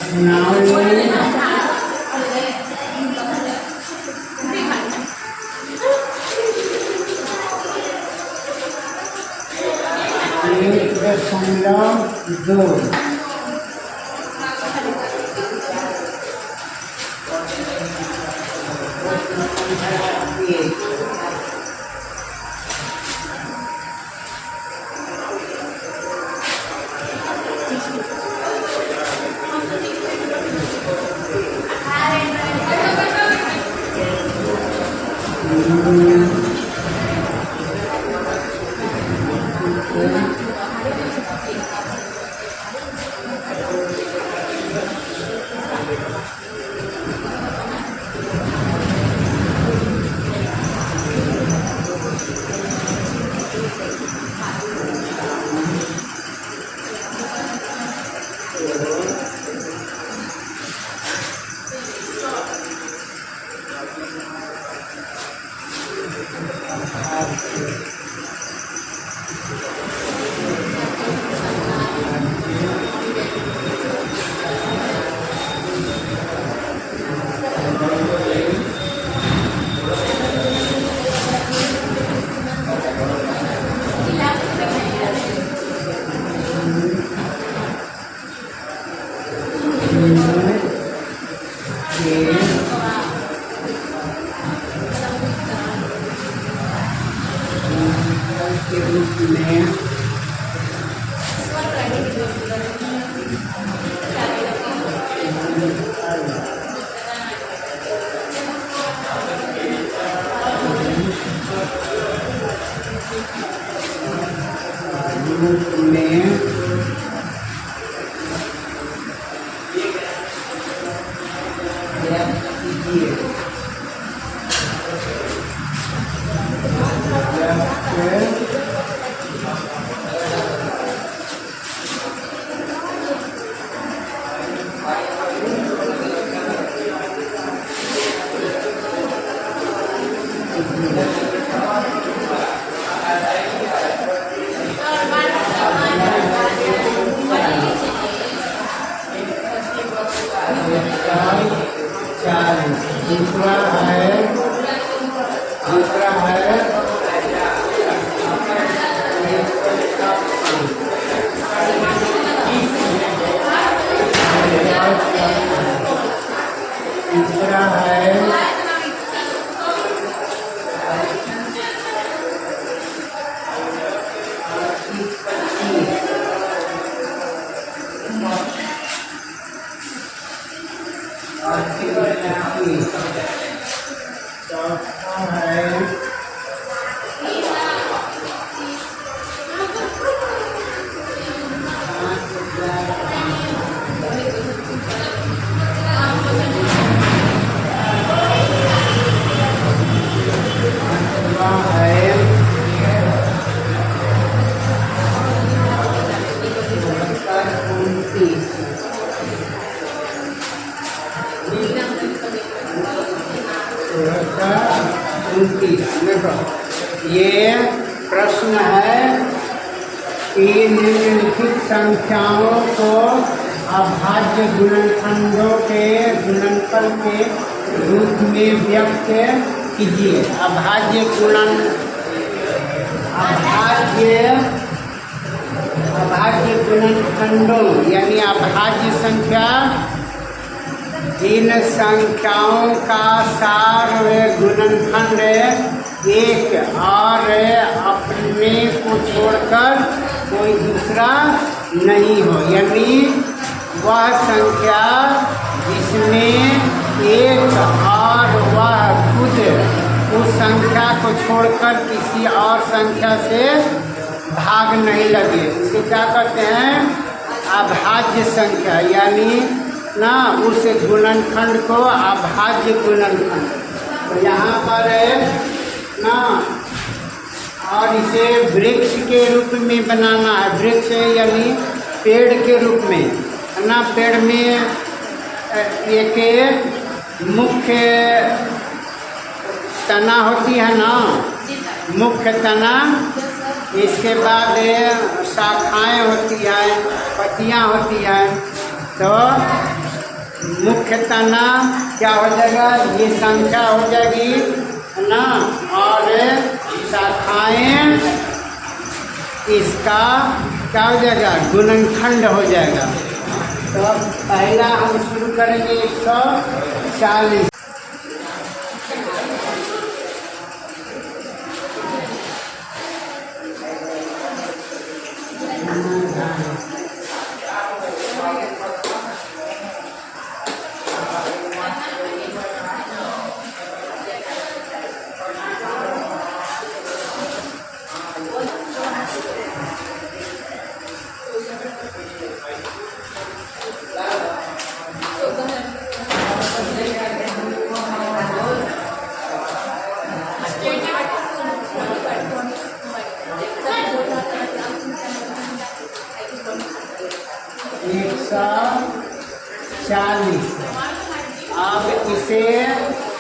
प्रश्नावली दो के रूप में दूसरा है तीसरा है ये प्रश्न है कि निम्नलिखित संख्याओं को अभाज्य गुणनखंडों के गुणनफल के रूप में व्यक्त कीजिए। अभाज्य गुणनखंडों यानी अभाज्य संख्या जिन संख्याओं का सार व गुणनखंड एक और अपने को छोड़कर कोई दूसरा नहीं हो, यानी वह संख्या जिसमें एक और वह खुद उस संख्या को छोड़कर किसी और संख्या से भाग नहीं लगे, इसे क्या कहते हैं? अभाज्य संख्या, यानी ना उस गुणनखंड को अभाज्य गुणनखंड। तो यहाँ पर ना और इसे वृक्ष के रूप में बनाना है। वृक्ष यानी पेड़ के रूप में है ना। पेड़ में एक मुख्य तना होती है ना, मुख्य तना, इसके बाद शाखाएं होती हैं, पत्तियां होती हैं। तो एक तना क्या हो जाएगा, ये संख्या हो जाएगी है ना, और शाखाएं इसका क्या हो जाएगा, गुणनखंड हो जाएगा। तो पहला हम शुरू करेंगे 140। अब इसे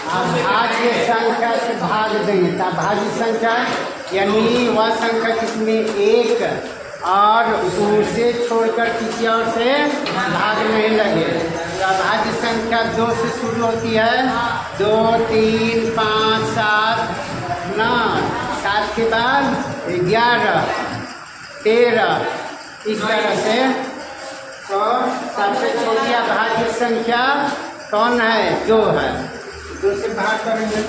अभाज्य संख्या से भाग देंगे। तो अभाज्य संख्या यानी वह संख्या जिसमें एक और उसे छोड़कर किसी और से भाग नहीं लगे। तो अभाज्य संख्या 2 से शुरू होती है, 2, 3, 5, 7 ना, 7 के बाद 11, 13 इस तरह से। तो सबसे छोटी अभाज्य संख्या कौन है, 2 है। 2 से भाग करेंगे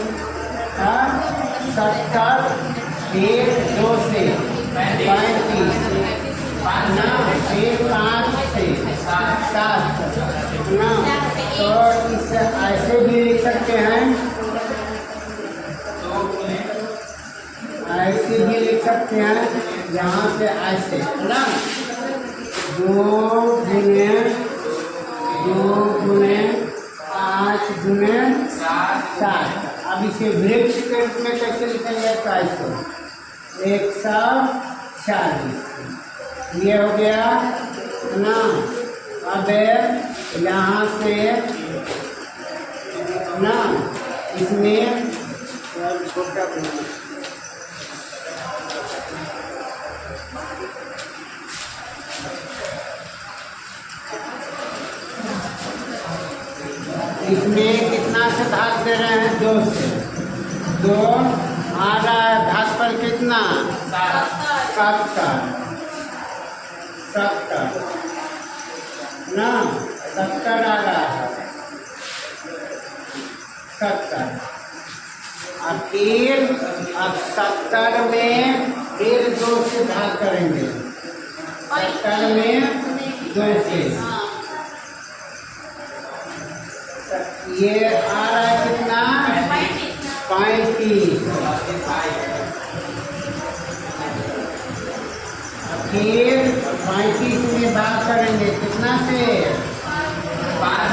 70, 2 से 35 ना, 5 से 7 ना। तो इसे ऐसे भी लिख सकते हैं, ऐसे भी लिख सकते हैं, यहाँ से ऐसे ना, 2 गुने 5 गुने 7। अब इसे वृक्ष के रूप में कैसे लिखेंगे, 140 ये हो गया ना। अब यहाँ से ना इसमें छोटा इसमें कितना से भाग दे रहे हैं, 2 से। 2 आ रहा है भागफल कितना, 70 ना, 70 आ रहा है, 70। अब 70 में फिर 2 से भाग करेंगे, 70 में 2 से। ये आ रहा है कितना, 35। फिर 35 में भाग करेंगे कितना से, 5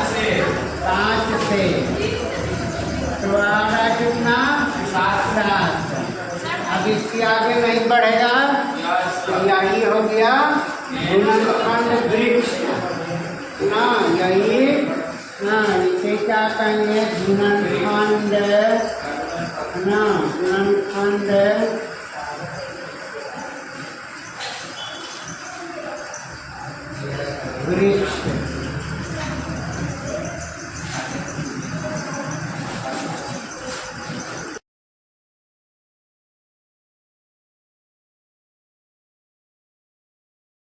से। तो आ रहा है कितना, 7। अब इसके आगे नहीं बढ़ेगा, तो यही हो गया गुणनखंड वृक्ष ना, यही ना। इसे क्या कहेंगे, गुणनखंड ना, गुणनखंड वृक्ष।